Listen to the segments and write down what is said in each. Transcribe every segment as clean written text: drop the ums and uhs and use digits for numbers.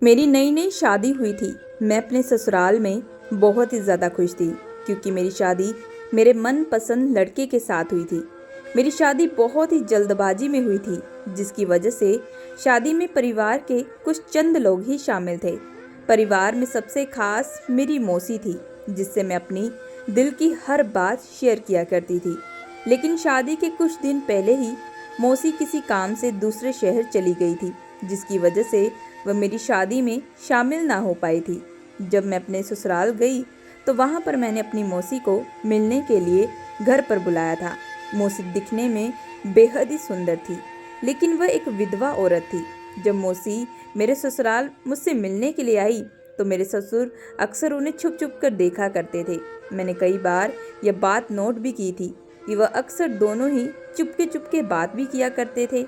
मेरी नई नई शादी हुई थी। मैं अपने ससुराल में बहुत ही ज़्यादा खुश थी क्योंकि मेरी शादी मेरे मनपसंद लड़के के साथ हुई थी। मेरी शादी बहुत ही जल्दबाजी में हुई थी, जिसकी वजह से शादी में परिवार के कुछ चंद लोग ही शामिल थे। परिवार में सबसे खास मेरी मौसी थी, जिससे मैं अपनी दिल की हर बात शेयर किया करती थी। लेकिन शादी के कुछ दिन पहले ही मौसी किसी काम से दूसरे शहर चली गई थी, जिसकी वजह से वह मेरी शादी में शामिल ना हो पाई थी। जब मैं अपने ससुराल गई तो वहाँ पर मैंने अपनी मौसी को मिलने के लिए घर पर बुलाया था। मौसी दिखने में बेहद ही सुंदर थी, लेकिन वह एक विधवा औरत थी। जब मौसी मेरे ससुराल मुझसे मिलने के लिए आई तो मेरे ससुर अक्सर उन्हें छुप छुप कर देखा करते थे। मैंने कई बार यह बात नोट भी की थी कि वह अक्सर दोनों ही चुपके चुपके बात भी किया करते थे,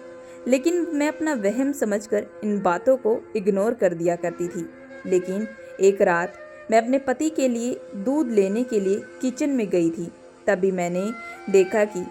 लेकिन मैं अपना वहम समझकर इन बातों को इग्नोर कर दिया करती थी। लेकिन एक रात मैं अपने पति के लिए दूध लेने के लिए किचन में गई थी। तभी मैंने देखा कि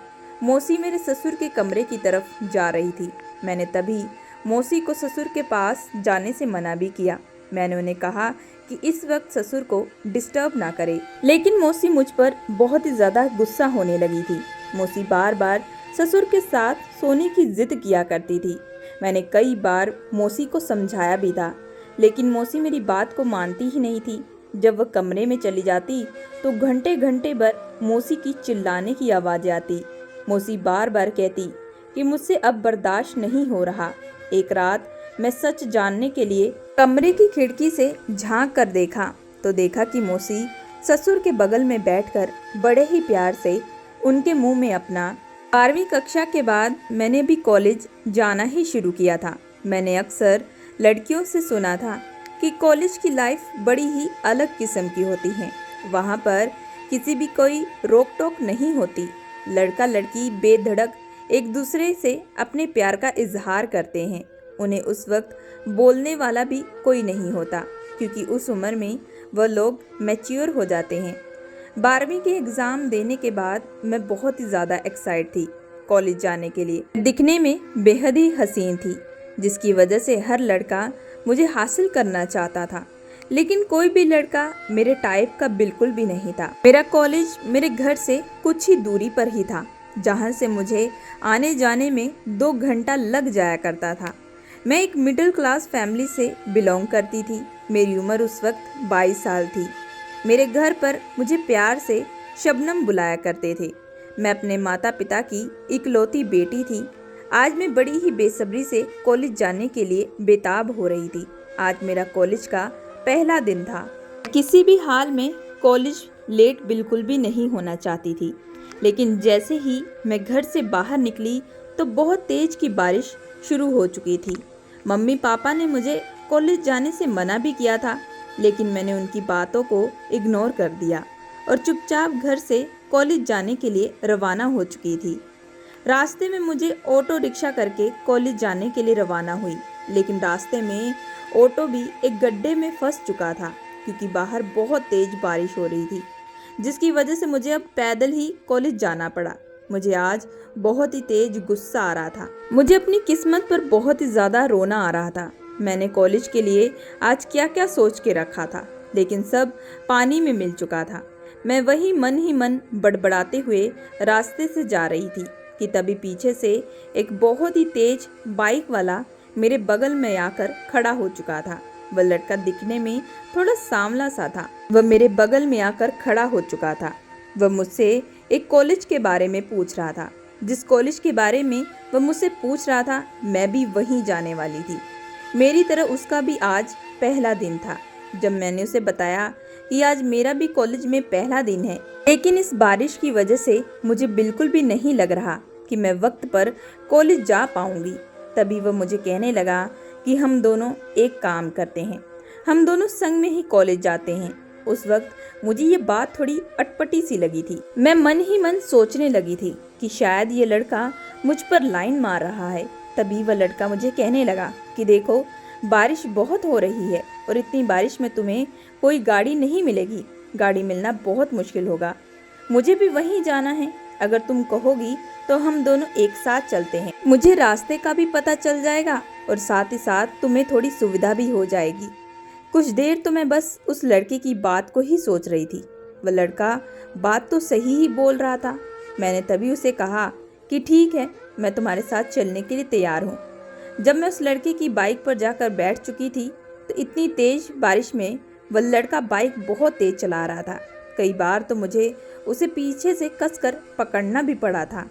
मौसी मेरे ससुर के कमरे की तरफ जा रही थी। मैंने तभी मौसी को ससुर के पास जाने से मना भी किया। मैंने उन्हें कहा कि इस वक्त ससुर को डिस्टर्ब ना करे, लेकिन मौसी मुझ पर बहुत ही ज़्यादा गुस्सा होने लगी थी। मौसी बार बार ससुर के साथ सोने की जिद किया करती थी। मैंने कई बार मौसी को समझाया भी था, लेकिन मौसी मेरी बात को मानती ही नहीं थी। जब वह कमरे में चली जाती तो घंटे घंटे भर मौसी की चिल्लाने की आवाज़ें आती। मौसी बार बार कहती कि मुझसे अब बर्दाश्त नहीं हो रहा। एक रात मैं सच जानने के लिए कमरे की खिड़की से झांक कर देखा तो देखा कि मौसी ससुर के बगल में बैठकर बड़े ही प्यार से उनके मुंह में अपना 12वीं कक्षा के बाद मैंने भी कॉलेज जाना ही शुरू किया था। मैंने अक्सर लड़कियों से सुना था कि कॉलेज की लाइफ बड़ी ही अलग किस्म की होती है। वहाँ पर किसी भी कोई रोक टोक नहीं होती। लड़का लड़की बेधड़क एक दूसरे से अपने प्यार का इजहार करते हैं। उन्हें उस वक्त बोलने वाला भी कोई नहीं होता, क्योंकि उस उम्र में वह लोग मैच्योर हो जाते हैं। 12वीं के एग्ज़ाम देने के बाद मैं बहुत ही ज़्यादा एक्साइट थी कॉलेज जाने के लिए। दिखने में बेहद ही हसीन थी, जिसकी वजह से हर लड़का मुझे हासिल करना चाहता था, लेकिन कोई भी लड़का मेरे टाइप का बिल्कुल भी नहीं था। मेरा कॉलेज मेरे घर से कुछ ही दूरी पर ही था, जहाँ से मुझे आने जाने में 2 घंटा लग जाया करता था। मैं एक मिडिल क्लास फैमिली से बिलोंग करती थी। मेरी उम्र उस वक्त 22 साल थी। मेरे घर पर मुझे प्यार से शबनम बुलाया करते थे। मैं अपने माता पिता की इकलौती बेटी थी। आज मैं बड़ी ही बेसब्री से कॉलेज जाने के लिए बेताब हो रही थी। आज मेरा कॉलेज का पहला दिन था। किसी भी हाल में कॉलेज लेट बिल्कुल भी नहीं होना चाहती थी, लेकिन जैसे ही मैं घर से बाहर निकली तो बहुत तेज की बारिश शुरू हो चुकी थी। मम्मी पापा ने मुझे कॉलेज जाने से मना भी किया था, लेकिन मैंने उनकी बातों को इग्नोर कर दिया और चुपचाप घर से कॉलेज जाने के लिए रवाना हो चुकी थी। रास्ते में मुझे ऑटो रिक्शा करके कॉलेज जाने के लिए रवाना हुई, लेकिन रास्ते में ऑटो भी एक गड्ढे में फंस चुका था, क्योंकि बाहर बहुत तेज बारिश हो रही थी, जिसकी वजह से मुझे अब पैदल ही कॉलेज जाना पड़ा। मुझे आज बहुत ही तेज गुस्सा आ रहा था। मुझे अपनी किस्मत पर बहुत ही ज़्यादा रोना आ रहा था। मैंने कॉलेज के लिए आज क्या क्या सोच के रखा था, लेकिन सब पानी में मिल चुका था। मैं वही मन ही मन बड़बड़ाते हुए रास्ते से जा रही थी कि तभी पीछे से एक बहुत ही तेज बाइक वाला मेरे बगल में आकर खड़ा हो चुका था। वह लड़का दिखने में थोड़ा सांवला सा था। वह मेरे बगल में आकर खड़ा हो चुका था। वह मुझसे एक कॉलेज के बारे में पूछ रहा था। जिस कॉलेज के बारे में वह मुझसे पूछ रहा था, मैं भी वहीं जाने वाली थी। मेरी तरह उसका भी आज पहला दिन था। जब मैंने उसे बताया कि आज मेरा भी कॉलेज में पहला दिन है, लेकिन इस बारिश की वजह से मुझे बिल्कुल भी नहीं लग रहा कि मैं वक्त पर कॉलेज जा पाऊंगी, तभी वह मुझे कहने लगा कि हम दोनों एक काम करते हैं, हम दोनों संग में ही कॉलेज जाते हैं। उस वक्त मुझे ये बात थोड़ी अटपटी सी लगी थी। मैं मन ही मन सोचने लगी थी कि शायद ये लड़का मुझ पर लाइन मार रहा है। तभी वह लड़का मुझे कहने लगा कि देखो, बारिश बहुत हो रही है और इतनी बारिश में तुम्हें कोई गाड़ी नहीं मिलेगी, गाड़ी मिलना बहुत मुश्किल होगा। मुझे भी वहीं जाना है, अगर तुम कहोगी तो हम दोनों एक साथ चलते हैं। मुझे रास्ते का भी पता चल जाएगा और साथ ही साथ तुम्हें थोड़ी सुविधा भी हो जाएगी। कुछ देर तो मैं बस उस लड़के की बात को ही सोच रही थी। वह लड़का बात तो सही ही बोल रहा था। मैंने तभी उसे कहा कि ठीक है, मैं तुम्हारे साथ चलने के लिए तैयार हूँ। जब मैं उस लड़के की बाइक पर जाकर बैठ चुकी थी तो इतनी तेज बारिश में वह लड़का बाइक बहुत तेज चला रहा था। कई बार तो मुझे उसे पीछे से कसकर पकड़ना भी पड़ा था।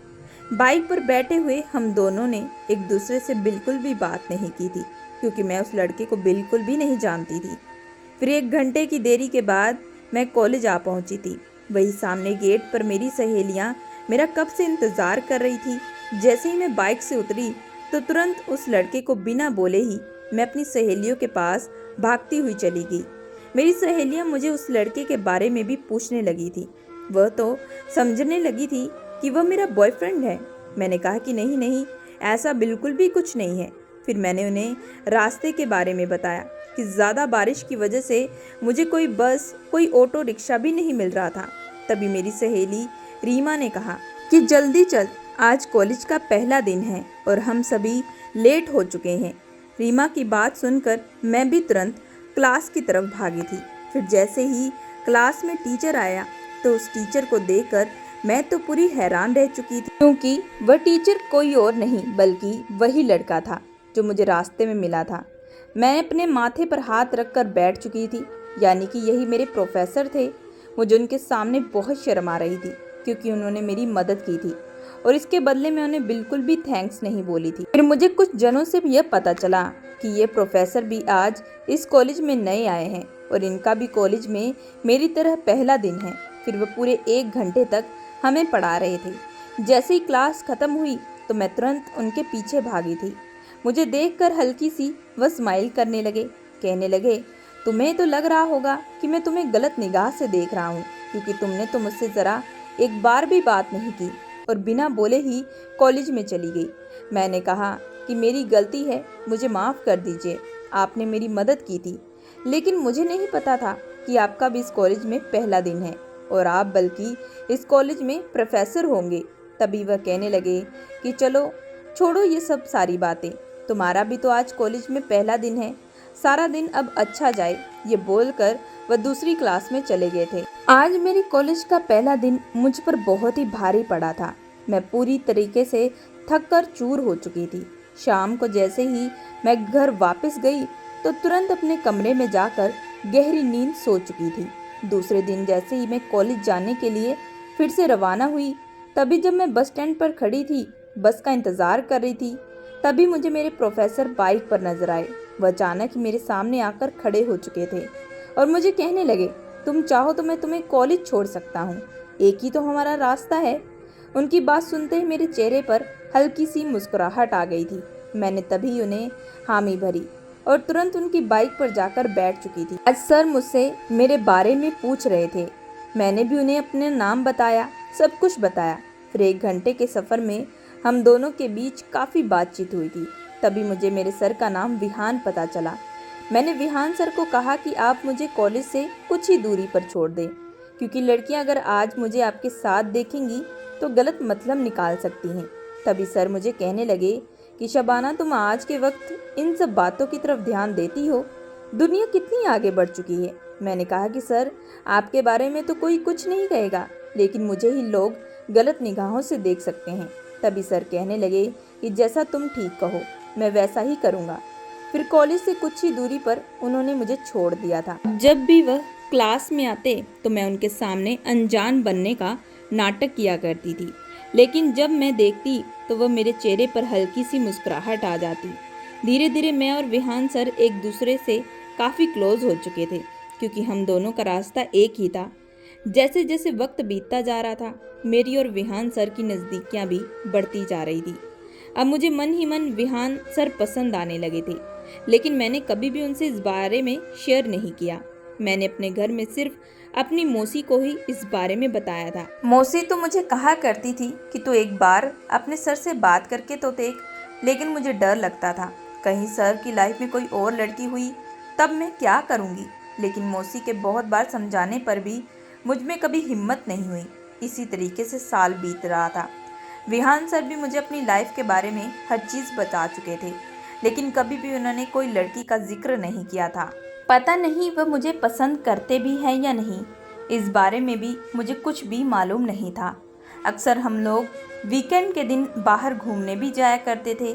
बाइक पर बैठे हुए हम दोनों ने एक दूसरे से बिल्कुल भी बात नहीं की थी, क्योंकि मैं उस लड़के को बिल्कुल भी नहीं जानती थी। फिर 1 घंटे की देरी के बाद मैं कॉलेज आ पहुंची थी। वही सामने गेट पर मेरी सहेलियां मेरा कब से इंतज़ार कर रही थी। जैसे ही मैं बाइक से उतरी तो तुरंत उस लड़के को बिना बोले ही मैं अपनी सहेलियों के पास भागती हुई चली गई। मेरी सहेलियां मुझे उस लड़के के बारे में भी पूछने लगी थी। वह तो समझने लगी थी कि वह मेरा बॉयफ्रेंड है। मैंने कहा कि नहीं नहीं, ऐसा बिल्कुल भी कुछ नहीं है। फिर मैंने उन्हें रास्ते के बारे में बताया कि ज़्यादा बारिश की वजह से मुझे कोई बस, कोई ऑटो रिक्शा भी नहीं मिल रहा था। तभी मेरी सहेली रीमा ने कहा कि जल्दी चल, आज कॉलेज का पहला दिन है और हम सभी लेट हो चुके हैं। रीमा की बात सुनकर मैं भी तुरंत क्लास की तरफ भागी थी। फिर जैसे ही क्लास में टीचर आया तो उस टीचर को देखकर मैं तो पूरी हैरान रह चुकी थी, क्योंकि वह टीचर कोई और नहीं बल्कि वही लड़का था जो मुझे रास्ते में मिला था। मैं अपने माथे पर हाथ रखकर बैठ चुकी थी, यानी कि यही मेरे प्रोफेसर थे। मुझे उनके सामने बहुत शर्म आ रही थी, क्योंकि उन्होंने मेरी मदद की थी और इसके बदले में उन्हें बिल्कुल भी थैंक्स नहीं बोली थी। फिर मुझे कुछ जनों से यह पता चला कि ये प्रोफेसर भी आज इस कॉलेज में नए आए हैं और इनका भी कॉलेज में मेरी तरह पहला दिन है। फिर वह पूरे 1 घंटे तक हमें पढ़ा रहे थे। जैसे ही क्लास खत्म हुई तो मैं तुरंत उनके पीछे भागी थी। मुझे देखकर हल्की सी वह स्माइल करने लगे, कहने लगे, तुम्हें तो लग रहा होगा कि मैं तुम्हें गलत निगाह से देख रहा हूँ, क्योंकि तुमने तो मुझसे ज़रा एक बार भी बात नहीं की और बिना बोले ही कॉलेज में चली गई। मैंने कहा कि मेरी गलती है, मुझे माफ़ कर दीजिए, आपने मेरी मदद की थी, लेकिन मुझे नहीं पता था कि आपका भी इस कॉलेज में पहला दिन है और आप बल्कि इस कॉलेज में प्रोफेसर होंगे। तभी वह कहने लगे कि चलो छोड़ो ये सब सारी बातें, तुम्हारा भी तो आज कॉलेज में पहला दिन है, सारा दिन अब अच्छा जाए। ये बोलकर वह दूसरी क्लास में चले गए थे। आज मेरी कॉलेज का पहला दिन मुझ पर बहुत ही भारी पड़ा था। मैं पूरी तरीके से थक कर चूर हो चुकी थी। शाम को जैसे ही मैं घर वापस गई तो तुरंत अपने कमरे में जाकर गहरी नींद सो चुकी थी। दूसरे दिन जैसे ही मैं कॉलेज जाने के लिए फिर से रवाना हुई, तभी जब मैं बस स्टैंड पर खड़ी थी, बस का इंतज़ार कर रही थी, तभी मुझे मेरे प्रोफेसर बाइक पर नजर आए। वह अचानक ही मेरे सामने आकर खड़े हो चुके थे और मुझे कहने लगे, तुम चाहो तो मैं तुम्हें कॉलेज छोड़ सकता हूँ, एक ही तो हमारा रास्ता है। उनकी बात सुनते ही मेरे चेहरे पर हल्की सी मुस्कुराहट आ गई थी। मैंने तभी उन्हें हामी भरी और तुरंत उनकी बाइक पर जाकर बैठ चुकी थी। आज सर मुझसे मेरे बारे में पूछ रहे थे। मैंने भी उन्हें अपने नाम बताया, सब कुछ बताया। फिर 1 घंटे के सफ़र में हम दोनों के बीच काफ़ी बातचीत हुई थी। तभी मुझे मेरे सर का नाम विहान पता चला। मैंने विहान सर को कहा कि आप मुझे कॉलेज से कुछ ही दूरी पर छोड़ दें, क्योंकि लड़कियां अगर आज मुझे आपके साथ देखेंगी तो गलत मतलब निकाल सकती हैं। तभी सर मुझे कहने लगे कि शबाना, तुम आज के वक्त इन सब बातों की तरफ ध्यान देती हो, दुनिया कितनी आगे बढ़ चुकी है। मैंने कहा कि सर, आपके बारे में तो कोई कुछ नहीं कहेगा, लेकिन मुझे ही लोग गलत निगाहों से देख सकते हैं। तभी सर कहने लगे कि जैसा तुम ठीक कहो, मैं वैसा ही करूँगा। फिर कॉलेज से कुछ ही दूरी पर उन्होंने मुझे छोड़ दिया था। जब भी वह क्लास में आते तो मैं उनके सामने अनजान बनने का नाटक किया करती थी, लेकिन जब मैं देखती तो वह मेरे चेहरे पर हल्की सी मुस्कुराहट आ जाती। धीरे धीरे मैं और विहान सर एक दूसरे से काफ़ी क्लोज हो चुके थे, क्योंकि हम दोनों का रास्ता एक ही था। जैसे जैसे वक्त बीतता जा रहा था, मेरी और विहान सर की नज़दीकियाँ भी बढ़ती जा रही थी। अब मुझे मन ही मन विहान सर पसंद आने लगे थे, लेकिन मैंने कभी भी उनसे इस बारे में शेयर नहीं किया। मैंने अपने घर में सिर्फ अपनी मौसी को ही इस बारे में बताया था। मौसी तो मुझे कहा करती थी कि तू एक बार अपने सर से बात करके तो देख, लेकिन मुझे डर लगता था कहीं सर की लाइफ में कोई और लड़की हुई तब मैं क्या करूँगी। लेकिन मौसी के बहुत बार समझाने पर भी मुझ में कभी हिम्मत नहीं हुई। इसी तरीके से साल बीत रहा था। विहान सर भी मुझे अपनी लाइफ के बारे में हर चीज़ बता चुके थे, लेकिन कभी भी उन्होंने कोई लड़की का जिक्र नहीं किया था। पता नहीं वह मुझे पसंद करते भी हैं या नहीं, इस बारे में भी मुझे कुछ भी मालूम नहीं था। अक्सर हम लोग वीकेंड के दिन बाहर घूमने भी जाया करते थे,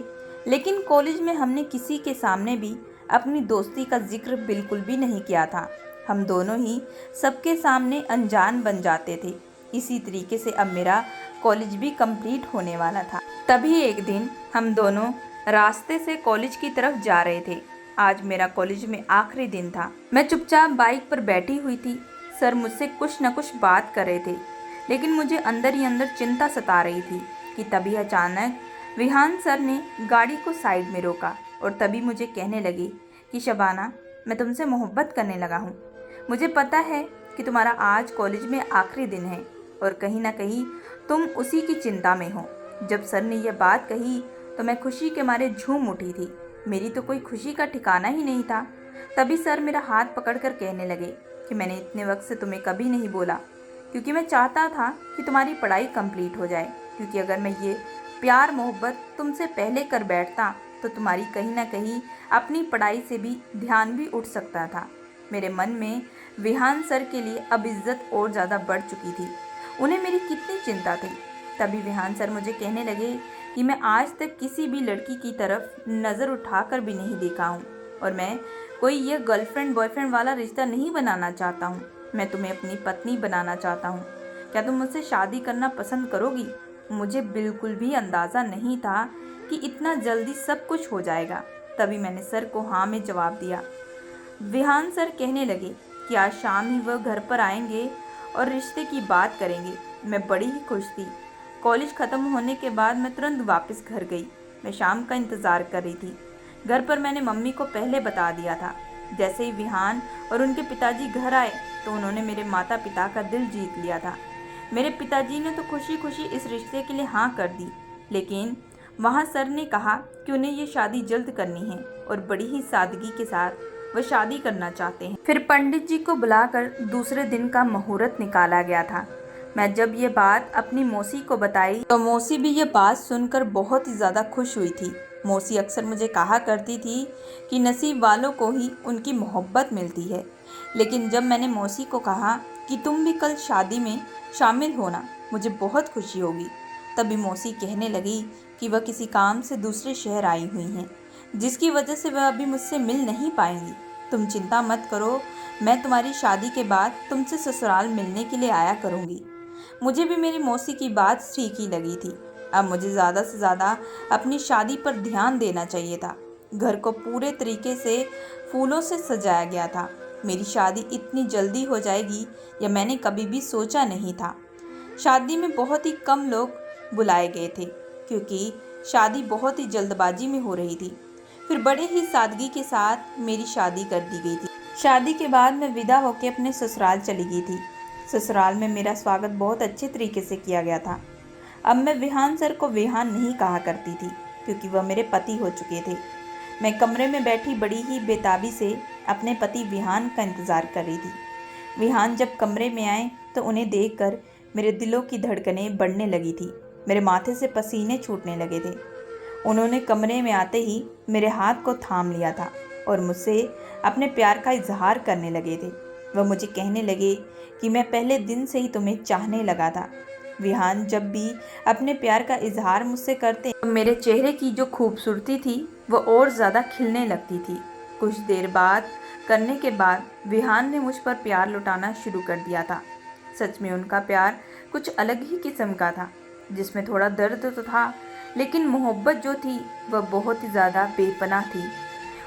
लेकिन कॉलेज में हमने किसी के सामने भी अपनी दोस्ती का जिक्र बिल्कुल भी नहीं किया था। हम दोनों ही सबके सामने अनजान बन जाते थे। इसी तरीके से अब मेरा कॉलेज भी कंप्लीट होने वाला था। तभी एक दिन हम दोनों रास्ते से कॉलेज की तरफ जा रहे थे। आज मेरा कॉलेज में आखिरी दिन था। मैं चुपचाप बाइक पर बैठी हुई थी। सर मुझसे कुछ न कुछ बात कर रहे थे, लेकिन मुझे अंदर ही अंदर चिंता सता रही थी कि तभी अचानक विहान सर ने गाड़ी को साइड में रोका और तभी मुझे कहने लगे कि शबाना, मैं तुमसे मोहब्बत करने लगा हूँ। मुझे पता है कि तुम्हारा आज कॉलेज में आखिरी दिन है और कहीं ना कहीं तुम उसी की चिंता में हो। जब सर ने यह बात कही तो मैं खुशी के मारे झूम उठी थी। मेरी तो कोई खुशी का ठिकाना ही नहीं था। तभी सर मेरा हाथ पकड़कर कहने लगे कि मैंने इतने वक्त से तुम्हें कभी नहीं बोला, क्योंकि मैं चाहता था कि तुम्हारी पढ़ाई कंप्लीट हो जाए, क्योंकि अगर मैं ये प्यार मोहब्बत तुमसे पहले कर बैठता तो तुम्हारी कहीं ना कहीं अपनी पढ़ाई से भी ध्यान भी उठ सकता था। मेरे मन में विहान सर के लिए अब इज्जत और ज़्यादा बढ़ चुकी थी। उन्हें मेरी कितनी चिंता थी। तभी विहान सर मुझे कहने लगे कि मैं आज तक किसी भी लड़की की तरफ नज़र उठाकर भी नहीं देखा हूँ और मैं कोई ये गर्लफ्रेंड बॉयफ्रेंड वाला रिश्ता नहीं बनाना चाहता हूँ। मैं तुम्हें अपनी पत्नी बनाना चाहता हूँ। क्या तुम मुझसे शादी करना पसंद करोगी? मुझे बिल्कुल भी अंदाज़ा नहीं था कि इतना जल्दी सब कुछ हो जाएगा। तभी मैंने सर को हाँ में जवाब दिया। विहान सर कहने लगे कि आज शाम ही वह घर पर आएंगे और रिश्ते की बात करेंगे। मैं बड़ी ही खुश थी। कॉलेज ख़त्म होने के बाद मैं तुरंत वापस घर गई। मैं शाम का इंतज़ार कर रही थी। घर पर मैंने मम्मी को पहले बता दिया था। जैसे ही विहान और उनके पिताजी घर आए तो उन्होंने मेरे माता पिता का दिल जीत लिया था। मेरे पिताजी ने तो खुशी खुशी इस रिश्ते के लिए हाँ कर दी, लेकिन वहाँ सर ने कहा कि उन्हें ये शादी जल्द करनी है और बड़ी ही सादगी के साथ वह शादी करना चाहते हैं। फिर पंडित जी को बुलाकर दूसरे दिन का मुहूर्त निकाला गया था। मैं जब ये बात अपनी मौसी को बताई तो मौसी भी ये बात सुनकर बहुत ही ज़्यादा खुश हुई थी। मौसी अक्सर मुझे कहा करती थी कि नसीब वालों को ही उनकी मोहब्बत मिलती है, लेकिन जब मैंने मौसी को कहा कि तुम भी कल शादी में शामिल होना, मुझे बहुत खुशी होगी, तभी मौसी कहने लगी कि वह किसी काम से दूसरे शहर आई हुई हैं, जिसकी वजह से वह अभी मुझसे मिल नहीं पाएंगी। तुम चिंता मत करो, मैं तुम्हारी शादी के बाद तुमसे ससुराल मिलने के लिए आया करूँगी। मुझे भी मेरी मौसी की बात ठीक ही लगी थी। अब मुझे ज़्यादा से ज़्यादा अपनी शादी पर ध्यान देना चाहिए था। घर को पूरे तरीके से फूलों से सजाया गया था। मेरी शादी इतनी जल्दी हो जाएगी यह मैंने कभी भी सोचा नहीं था। शादी में बहुत ही कम लोग बुलाए गए थे, क्योंकि शादी बहुत ही जल्दबाजी में हो रही थी। फिर बड़े ही सादगी के साथ मेरी शादी कर दी गई थी। शादी के बाद मैं विदा होकर अपने ससुराल चली गई थी। ससुराल में मेरा स्वागत बहुत अच्छे तरीके से किया गया था। अब मैं विहान सर को विहान नहीं कहा करती थी, क्योंकि वह मेरे पति हो चुके थे। मैं कमरे में बैठी बड़ी ही बेताबी से अपने पति विहान का इंतज़ार कर रही थी। विहान जब कमरे में आए तो उन्हें देखकर मेरे दिलों की धड़कनें बढ़ने लगी थी। मेरे माथे से पसीने छूटने लगे थे। उन्होंने कमरे में आते ही मेरे हाथ को थाम लिया था और मुझसे अपने प्यार का इजहार करने लगे थे। वह मुझे कहने लगे कि मैं पहले दिन से ही तुम्हें चाहने लगा था। विहान जब भी अपने प्यार का इजहार मुझसे करते तो मेरे चेहरे की जो खूबसूरती थी वह और ज़्यादा खिलने लगती थी। कुछ देर बाद करने के बाद विहान ने मुझ पर प्यार लुटाना शुरू कर दिया था। सच में उनका प्यार कुछ अलग ही किस्म का था, जिसमें थोड़ा दर्द तो था, लेकिन मोहब्बत जो थी वह बहुत ही ज़्यादा बेपनाह थी।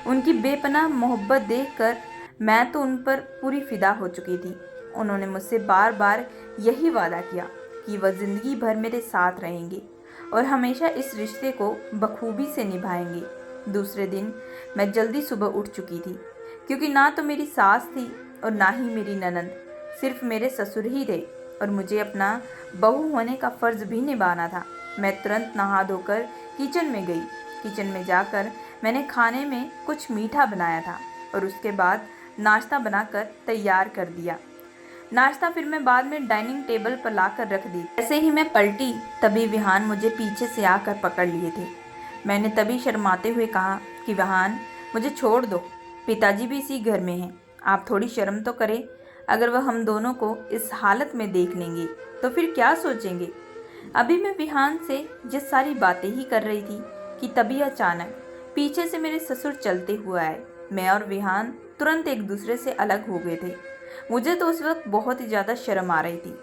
उनकी बेपनाह मोहब्बत देखकर मैं तो उन पर पूरी फिदा हो चुकी थी। उन्होंने मुझसे बार बार यही वादा किया कि वह ज़िंदगी भर मेरे साथ रहेंगे और हमेशा इस रिश्ते को बखूबी से निभाएंगे। दूसरे दिन मैं जल्दी सुबह उठ चुकी थी, क्योंकि ना तो मेरी सास थी और ना ही मेरी ननंद, सिर्फ मेरे ससुर ही थे और मुझे अपना बहू होने का फ़र्ज़ भी निभाना था। मैं तुरंत नहा धोकर किचन में गई। किचन में जाकर मैंने खाने में कुछ मीठा बनाया था और उसके बाद नाश्ता बनाकर तैयार कर दिया। नाश्ता फिर मैं बाद में डाइनिंग टेबल पर लाकर रख दी। जैसे ही मैं पलटी तभी विहान मुझे पीछे से आकर पकड़ लिए थे। मैंने तभी शर्माते हुए कहा कि विहान, मुझे छोड़ दो, पिताजी भी इसी घर में हैं, आप थोड़ी शर्म तो करें। अगर वह हम दोनों को इस हालत में देख लेंगे तो फिर क्या सोचेंगे। अभी मैं विहान से ये सारी बातें ही कर रही थी कि तभी अचानक पीछे से मेरे ससुर चलते हुए आए। मैं और विहान तुरंत एक दूसरे से अलग हो गए थे। मुझे तो उस वक्त बहुत ही ज़्यादा शर्म आ रही थी।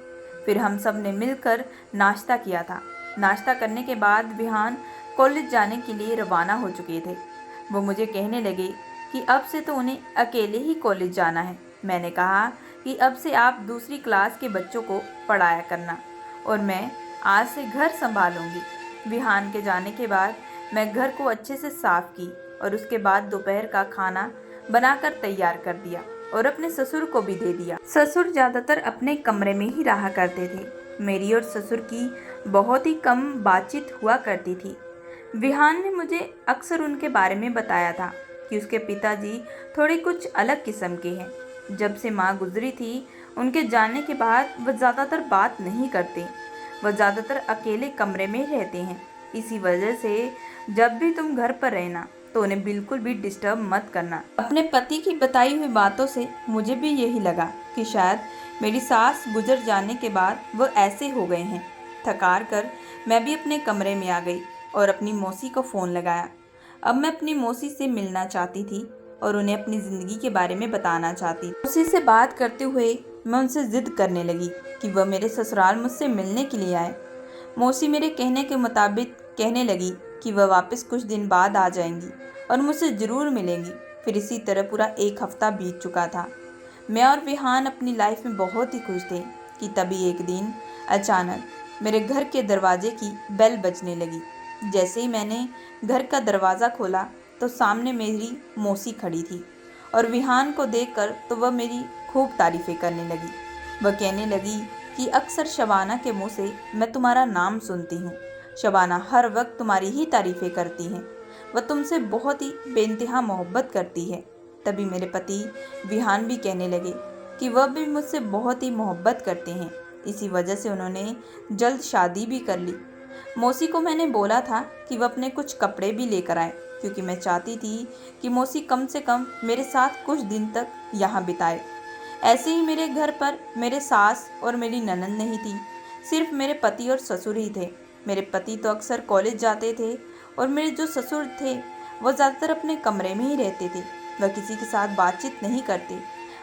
फिर हम सब ने मिलकर नाश्ता किया था। नाश्ता करने के बाद विहान कॉलेज जाने के लिए रवाना हो चुके थे। वो मुझे कहने लगे कि अब से तो उन्हें अकेले ही कॉलेज जाना है। मैंने कहा कि अब से आप दूसरी क्लास के बच्चों को पढ़ाया करना और मैं आज से घर संभालूंगी। विहान के जाने के बाद मैं घर को अच्छे से साफ की और उसके बाद दोपहर का खाना बनाकर तैयार कर दिया और अपने ससुर को भी दे दिया। ससुर ज़्यादातर अपने कमरे में ही रहा करते थे। मेरी और ससुर की बहुत ही कम बातचीत हुआ करती थी। विहान ने मुझे अक्सर उनके बारे में बताया था कि उसके पिताजी थोड़े कुछ अलग किस्म के हैं। जब से माँ गुजरी थी, उनके जाने के बाद वह ज़्यादातर बात नहीं करते। वह ज़्यादातर अकेले कमरे में रहते हैं। इसी वजह से जब भी तुम घर पर रहना तो उन्हें बिल्कुल भी डिस्टर्ब मत करना। अपने पति की बताई हुई बातों से मुझे भी यही लगा कि शायद मेरी सास गुजर जाने के बाद वह ऐसे हो गए हैं। थकार कर मैं भी अपने कमरे में आ गई और अपनी मौसी को फ़ोन लगाया। अब मैं अपनी मौसी से मिलना चाहती थी और उन्हें अपनी ज़िंदगी के बारे में बताना चाहती। मौसी से बात करते हुए मैं उनसे ज़िद करने लगी कि वह मेरे ससुराल मुझसे मिलने के लिए आए। मौसी मेरे कहने के मुताबिक कहने लगी कि वह वापस कुछ दिन बाद आ जाएंगी और मुझसे ज़रूर मिलेंगी। फिर इसी तरह पूरा एक हफ्ता बीत चुका था। मैं और विहान अपनी लाइफ में बहुत ही खुश थे कि तभी एक दिन अचानक मेरे घर के दरवाजे की बेल बजने लगी। जैसे ही मैंने घर का दरवाज़ा खोला तो सामने मेरी मौसी खड़ी थी और विहान को देखकर तो वह मेरी खूब तारीफ़ें करने लगी। वह कहने लगी कि अक्सर शबाना के मुंह से मैं तुम्हारा नाम सुनती हूँ। शबाना हर वक्त तुम्हारी ही तारीफ़ें करती हैं। वह तुमसे बहुत ही बेइंतहा मोहब्बत करती है। तभी मेरे पति विहान भी कहने लगे कि वह भी मुझसे बहुत ही मोहब्बत करते हैं। इसी वजह से उन्होंने जल्द शादी भी कर ली। मौसी को मैंने बोला था कि वह अपने कुछ कपड़े भी लेकर आए, क्योंकि मैं चाहती थी कि मौसी कम से कम मेरे साथ कुछ दिन तक यहाँ बिताए। ऐसे ही मेरे घर पर मेरे सास और मेरी ननद नहीं थी, सिर्फ मेरे पति और ससुर ही थे। मेरे पति तो अक्सर कॉलेज जाते थे और मेरे जो ससुर थे वह ज़्यादातर अपने कमरे में ही रहते थे। वह किसी के साथ बातचीत नहीं करते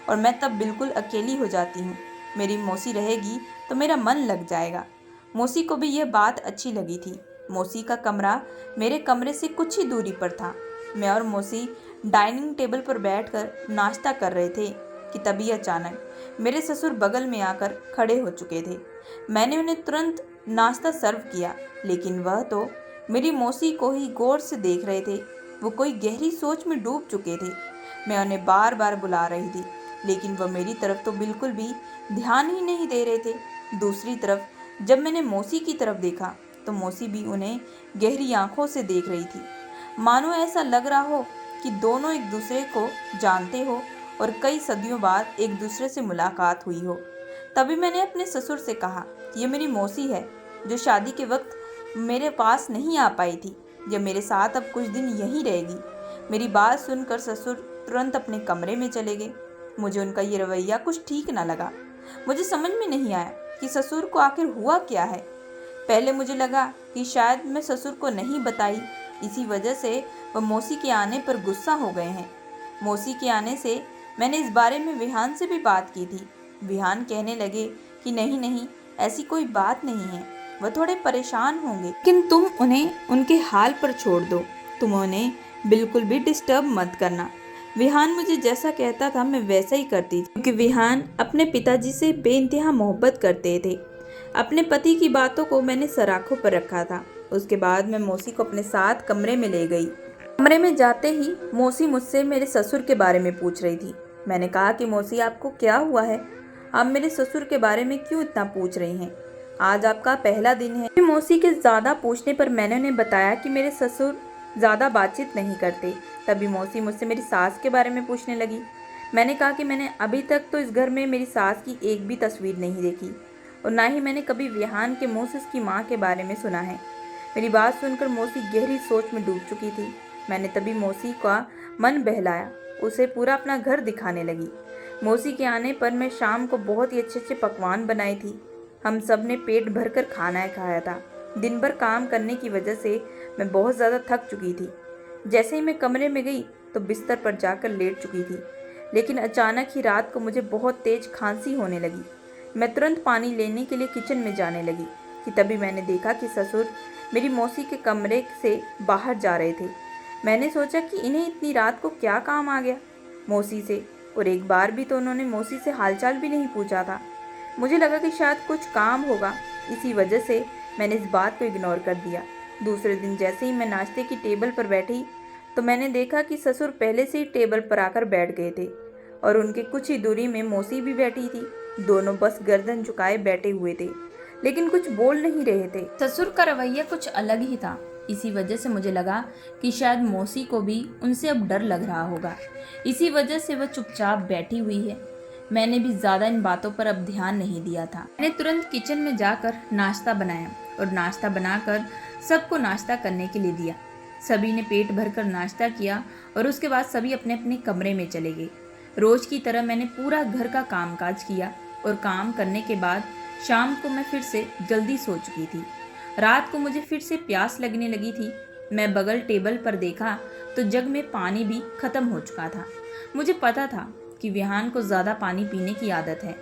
और मैं तब बिल्कुल अकेली हो जाती हूँ। मेरी मौसी रहेगी तो मेरा मन लग जाएगा। मौसी को भी यह बात अच्छी लगी थी। मौसी का कमरा मेरे कमरे से कुछ ही दूरी पर था। मैं और मौसी डाइनिंग टेबल पर बैठकर नाश्ता कर रहे थे कि तभी अचानक मेरे ससुर बगल में आकर खड़े हो चुके थे। मैंने उन्हें तुरंत नाश्ता सर्व किया, लेकिन वह तो मेरी मौसी को ही गौर से देख रहे थे। वो कोई गहरी सोच में डूब चुके थे। मैं उन्हें बार बार बुला रही थी, लेकिन वह मेरी तरफ तो बिल्कुल भी ध्यान ही नहीं दे रहे थे। दूसरी तरफ जब मैंने मौसी की तरफ देखा तो मौसी भी उन्हें गहरी आंखों से देख रही थी, मानो ऐसा लग रहा हो कि दोनों एक दूसरे को जानते हो और कई सदियों बाद एक दूसरे से मुलाकात हुई हो। तभी मैंने अपने ससुर से कहा, ये मेरी मौसी है जो शादी के वक्त मेरे पास नहीं आ पाई थी। यह मेरे साथ अब कुछ दिन यहीं रहेगी। मेरी बात सुनकर ससुर तुरंत अपने कमरे में चले गए। मुझे उनका ये रवैया कुछ ठीक ना लगा। मुझे समझ में नहीं आया कि ससुर को आखिर हुआ क्या है। पहले मुझे लगा कि शायद मैं ससुर को नहीं बताई, इसी वजह से वह मौसी के आने पर गुस्सा हो गए हैं। मौसी के आने से मैंने इस बारे में विहान से भी बात की थी। विहान कहने लगे कि नहीं नहीं, ऐसी कोई बात नहीं है, वह थोड़े परेशान होंगे, लेकिन तुम उन्हें उनके हाल पर छोड़ दो। तुम उन्हें बिल्कुल भी डिस्टर्ब मत करना। विहान मुझे जैसा कहता था मैं वैसा ही करती थी, क्योंकि विहान अपने पिताजी से बेइंतहा मोहब्बत करते थे। अपने पति की बातों को मैंने सराखों पर रखा था। उसके बाद मैं मौसी को अपने साथ कमरे में ले गई। कमरे में जाते ही मौसी मुझसे मेरे ससुर के बारे में पूछ रही थी। मैंने कहा कि मौसी, आपको क्या हुआ है? आप मेरे ससुर के बारे में क्यों इतना पूछ रही हैं? आज आपका पहला दिन है। मौसी के ज़्यादा पूछने पर मैंने उन्हें बताया कि मेरे ससुर ज़्यादा बातचीत नहीं करते। तभी मौसी मुझसे मेरी सास के बारे में पूछने लगी। मैंने कहा कि मैंने अभी तक तो इस घर में मेरी सास की एक भी तस्वीर नहीं देखी और ना ही मैंने कभी विहान के मुंह से उसकी माँ के बारे में सुना है। मेरी बात सुनकर मौसी गहरी सोच में डूब चुकी थी। मैंने तभी मौसी का मन बहलाया, उसे पूरा अपना घर दिखाने लगी। मौसी के आने पर मैं शाम को बहुत ही अच्छे अच्छे पकवान बनाई थी। हम सब ने पेट भरकर खाना खाया था। दिन भर काम करने की वजह से मैं बहुत ज़्यादा थक चुकी थी। जैसे ही मैं कमरे में गई तो बिस्तर पर जाकर लेट चुकी थी, लेकिन अचानक ही रात को मुझे बहुत तेज खांसी होने लगी। मैं तुरंत पानी लेने के लिए किचन में जाने लगी कि तभी मैंने देखा कि ससुर मेरी मौसी के कमरे से बाहर जा रहे थे। मैंने सोचा कि इन्हें इतनी रात को क्या काम आ गया मौसी से, और एक बार भी तो उन्होंने मौसी से हालचाल भी नहीं पूछा था। मुझे लगा कि शायद कुछ काम होगा, इसी वजह से मैंने इस बात को इग्नोर कर दिया। दूसरे दिन जैसे ही मैं नाश्ते की टेबल पर बैठी तो मैंने देखा कि ससुर पहले से ही टेबल पर आकर बैठ गए थे और उनके कुछ ही दूरी में मौसी भी बैठी थी। दोनों बस गर्दन झुकाए बैठे हुए थे, लेकिन कुछ बोल नहीं रहे थे। ससुर का रवैया कुछ अलग ही था। इसी वजह से मुझे लगा कि शायद मौसी को भी उनसे अब डर लग रहा होगा, इसी वजह से वह चुपचाप बैठी हुई है। मैंने भी ज़्यादा इन बातों पर अब ध्यान नहीं दिया था। मैंने तुरंत किचन में जाकर नाश्ता बनाया और नाश्ता बनाकर सबको नाश्ता करने के लिए दिया। सभी ने पेट भरकर नाश्ता किया और उसके बाद सभी अपने अपने कमरे में चले गए। रोज की तरह मैंने पूरा घर का कामकाज किया और काम करने के बाद शाम को मैं फिर से जल्दी सो चुकी थी। रात को मुझे फिर से प्यास लगने लगी थी। मैं बगल टेबल पर देखा तो जग में पानी भी खत्म हो चुका था। मुझे पता था कि विहान को ज़्यादा पानी पीने की आदत है,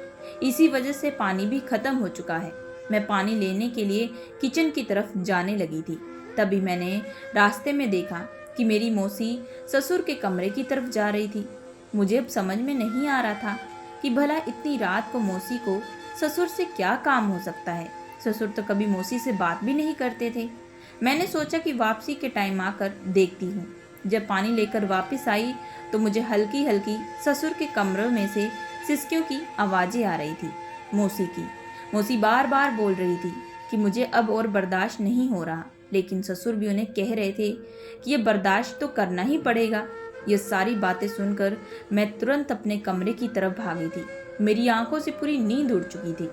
इसी वजह से पानी भी खत्म हो चुका है। मैं पानी लेने के लिए किचन की तरफ जाने लगी थी, तभी मैंने रास्ते में देखा कि मेरी मौसी ससुर के कमरे की तरफ जा रही थी। मुझे अब समझ में नहीं आ रहा था कि भला इतनी रात को मौसी को ससुर से क्या काम हो सकता है। ससुर तो कभी मौसी से बात भी नहीं करते थे। मैंने सोचा कि वापसी के टाइम आकर देखती हूँ। जब पानी लेकर वापस आई तो मुझे हल्की हल्की ससुर के कमरों में से सिसकियों की आवाज़ें आ रही थी, मौसी की। मौसी बार बार बोल रही थी कि मुझे अब और बर्दाश्त नहीं हो रहा, लेकिन ससुर भी उन्हें कह रहे थे कि ये बर्दाश्त तो करना ही पड़ेगा। ये सारी बातें सुनकर मैं तुरंत अपने कमरे की तरफ भागी थी। मेरी आंखों से पूरी नींद उड़ चुकी थी।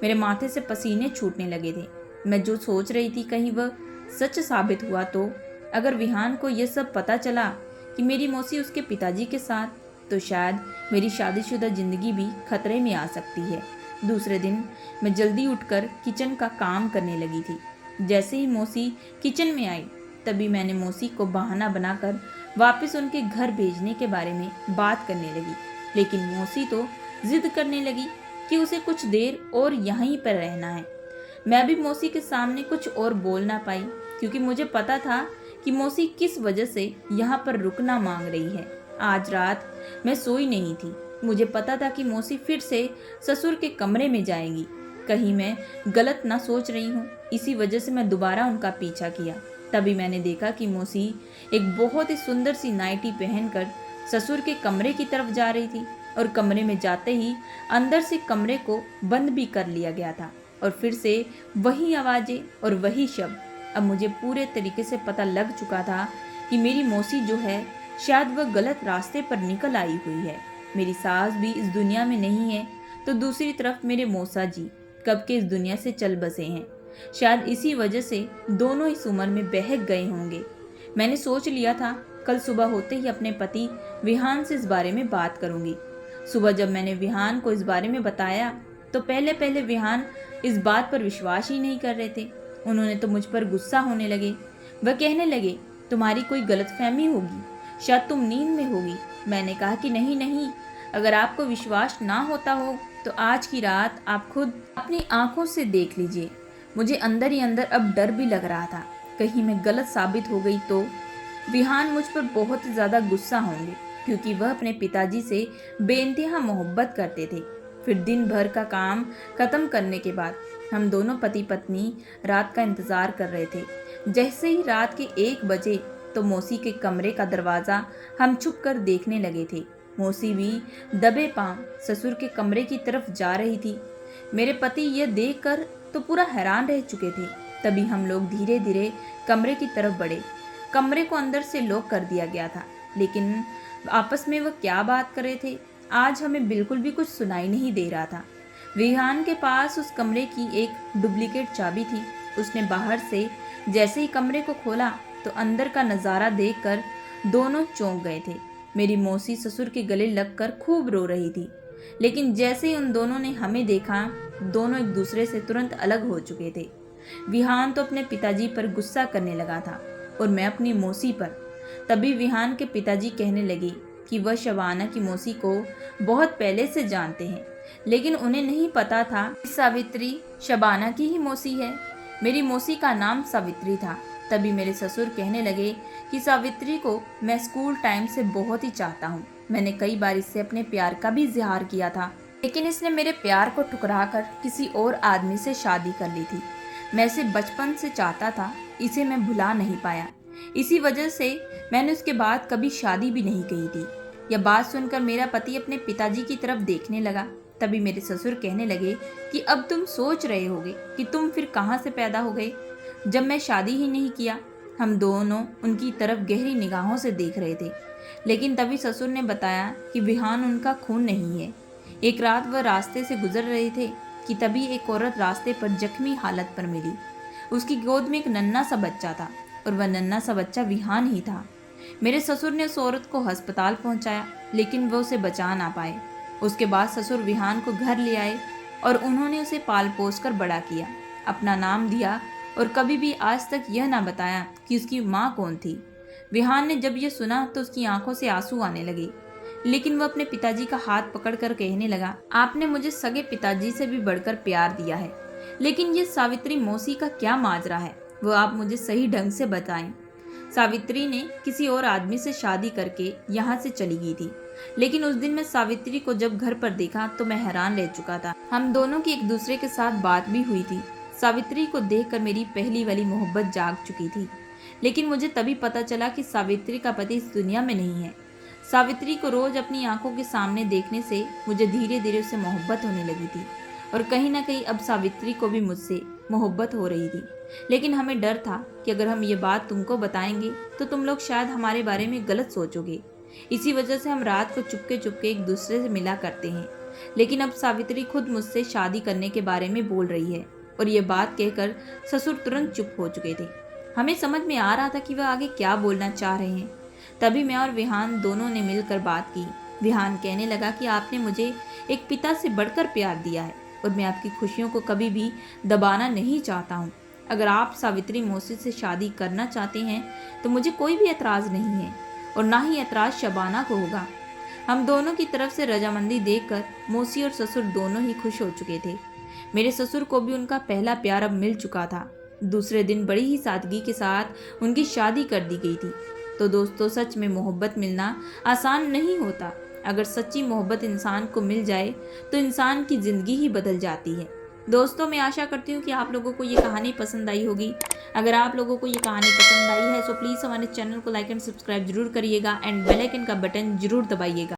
मेरे माथे से पसीने छूटने लगे थे। मैं जो सोच रही थी कहीं वह सच साबित हुआ तो। अगर विहान को यह सब पता चला कि मेरी मौसी उसके पिताजी के साथ, तो शायद मेरी शादीशुदा जिंदगी भी खतरे में आ सकती है। दूसरे दिन मैं जल्दी उठकर किचन का काम करने लगी थी। जैसे ही मौसी किचन में आई तभी मैंने मौसी को बहाना बनाकर वापस उनके घर भेजने के बारे में बात करने लगी, लेकिन मौसी तो जिद करने लगी कि उसे कुछ देर और यहीं पर रहना है। मैं भी मौसी के सामने कुछ और बोल ना पाई, क्योंकि मुझे पता था कि मौसी किस वजह से यहाँ पर रुकना मांग रही है। आज रात मैं सोई नहीं थी। मुझे पता था कि मौसी फिर से ससुर के कमरे में जाएंगी। कहीं मैं गलत ना सोच रही हूँ, इसी वजह से मैं दोबारा उनका पीछा किया। तभी मैंने देखा कि मौसी एक बहुत ही सुंदर सी नाइटी पहनकर ससुर के कमरे की तरफ जा रही थी और कमरे में जाते ही अंदर से कमरे को बंद भी कर लिया गया था और फिर से वही आवाज़ें और वही शब्द। अब मुझे पूरे तरीके से पता लग चुका था कि मेरी मौसी जो है शायद वह गलत रास्ते पर निकल आई हुई है। मेरी सास भी इस दुनिया में नहीं है, तो दूसरी तरफ मेरे मौसा जी कब के इस दुनिया से चल बसे हैं। शायद इसी वजह से दोनों इस उम्र में बहक गए होंगे। मैंने सोच लिया था कल सुबह होते ही अपने पति विहान से इस बारे में बात करूंगी। सुबह जब मैंने विहान को इस बारे में बताया तो पहले पहले विहान इस बात पर विश्वास ही नहीं कर रहे थे। उन्होंने तो मुझ पर गुस्सा होने लगे। वह कहने लगे, तुम्हारी कोई गलतफहमी होगी, शायद तुम नींद में होगी। मैंने कहा कि नहीं नहीं, अगर आपको विश्वास ना होता हो तो आज की रात आप खुद अपनी आंखों से देख लीजिए। मुझे अंदर ही अंदर अब डर भी लग रहा था, कहीं मैं गलत साबित हो गई तो विहान मुझ पर बहुत ज़्यादा गुस्सा होंगे, क्योंकि वह अपने पिताजी से बेइंतहा मोहब्बत करते थे। फिर दिन भर का काम खत्म करने के बाद हम दोनों पति पत्नी रात का इंतज़ार कर रहे थे। जैसे ही रात के 1 बजे तो मौसी के कमरे का दरवाज़ा हम छुप कर देखने लगे थे। मौसी भी दबे पांव ससुर के कमरे की तरफ जा रही थी। मेरे पति यह देखकर तो पूरा हैरान रह चुके थे। तभी हम लोग धीरे धीरे कमरे की तरफ बढ़े। कमरे को अंदर से लॉक कर दिया गया था, लेकिन आपस में वह क्या बात कर रहे थे आज हमें बिल्कुल भी कुछ सुनाई नहीं दे रहा था। विहान के पास उस कमरे की एक डुप्लीकेट चाबी थी। उसने बाहर से जैसे ही कमरे को खोला तो अंदर का नज़ारा देखकर दोनों चौंक गए थे। मेरी मौसी ससुर के गले लगकर खूब रो रही थी, लेकिन जैसे ही उन दोनों ने हमें देखा, दोनों एक दूसरे से तुरंत अलग हो चुके थे। विहान तो अपने पिताजी पर गुस्सा करने लगा था और मैं अपनी मौसी पर। तभी विहान के पिताजी कहने लगे कि वह शबाना की मौसी को बहुत पहले से जानते हैं, लेकिन उन्हें नहीं पता था कि सावित्री शबाना की ही मौसी है। मेरी मौसी का नाम सावित्री था। तभी मेरे ससुर कहने लगे कि सावित्री को मैं स्कूल टाइम से बहुत ही चाहता हूँ। मैंने कई बार इससे अपने प्यार का भी इजहार किया था, लेकिन इसने मेरे प्यार को ठुकरा कर किसी और आदमी से शादी कर ली थी। मैं इसे बचपन से चाहता था, इसे मैं भुला नहीं पाया। इसी वजह से मैंने उसके बाद कभी शादी भी नहीं की थी। यह बात सुनकर मेरा पति अपने पिताजी की तरफ देखने लगा। तभी मेरे ससुर कहने लगे कि अब तुम सोच रहे होगे कि तुम फिर कहाँ से पैदा हो गए, जब मैं शादी ही नहीं किया। हम दोनों उनकी तरफ गहरी निगाहों से देख रहे थे, लेकिन तभी ससुर ने बताया कि विहान उनका खून नहीं है। एक रात वह रास्ते से गुजर रहे थे कि तभी एक औरत रास्ते पर जख्मी हालत पर मिली। उसकी गोद में एक नन्हा सा बच्चा था और वह नन्हा सा बच्चा विहान ही था। मेरे ससुर ने उस औरत को अस्पताल पहुंचाया, लेकिन वह उसे बचा ना पाए। उसके बाद ससुर विहान को घर ले आए और उन्होंने उसे पाल पोस कर बड़ा किया, अपना नाम दिया और कभी भी आज तक यह ना बताया कि उसकी माँ कौन थी। विहान ने जब यह सुना तो उसकी आंखों से आंसू आने लगे, लेकिन वह अपने पिताजी का हाथ पकड़कर कहने लगा, आपने मुझे सगे पिताजी से भी बढ़कर प्यार दिया है, लेकिन ये सावित्री मौसी का क्या माजरा है, वो आप मुझे सही ढंग से बताएं। सावित्री ने किसी और आदमी से शादी करके यहाँ से चली गई थी, लेकिन उस दिन मैं सावित्री को जब घर पर देखा तो मैं हैरान रह चुका था। हम दोनों की एक दूसरे के साथ बात भी हुई थी। सावित्री को देखकर मेरी पहली वाली मोहब्बत जाग चुकी थी, लेकिन मुझे तभी पता चला कि सावित्री का पति इस दुनिया में नहीं है। सावित्री को रोज अपनी आंखों के सामने देखने से मुझे धीरे धीरे उससे मोहब्बत होने लगी थी और कहीं ना कहीं अब सावित्री को भी मुझसे मोहब्बत हो रही थी। लेकिन हमें डर था कि अगर हम ये बात तुमको बताएंगे तो तुम लोग शायद हमारे बारे में गलत सोचोगे। इसी वजह से हम रात को चुपके चुपके एक दूसरे से मिला करते हैं। लेकिन अब सावित्री खुद मुझसे शादी करने के बारे में बोल रही है और ये बात कहकर ससुर तुरंत चुप हो चुके थे। हमें समझ में आ रहा था कि वह आगे क्या बोलना चाह रहे हैं। तभी मैं और विहान दोनों ने मिलकर बात की। विहान कहने लगा कि आपने मुझे एक पिता से बढ़कर प्यार दिया है और मैं आपकी खुशियों को कभी भी दबाना नहीं चाहता हूँ। अगर आप सावित्री मौसी से शादी करना चाहते हैं तो मुझे कोई भी एतराज़ नहीं है और ना ही एतराज़ शबाना को होगा। हम दोनों की तरफ से रजामंदी देखकर मौसी और ससुर दोनों ही खुश हो चुके थे। मेरे ससुर को भी उनका पहला प्यार अब मिल चुका था। दूसरे दिन बड़ी ही सादगी के साथ उनकी शादी कर दी गई थी। तो दोस्तों, सच में मोहब्बत मिलना आसान नहीं होता। अगर सच्ची मोहब्बत इंसान को मिल जाए तो इंसान की ज़िंदगी ही बदल जाती है। दोस्तों, मैं आशा करती हूँ कि आप लोगों को ये कहानी पसंद आई होगी। अगर आप लोगों को ये कहानी पसंद आई है तो प्लीज़ हमारे चैनल को लाइक एंड सब्सक्राइब जरूर करिएगा एंड बेल आइकन का बटन जरूर दबाइएगा।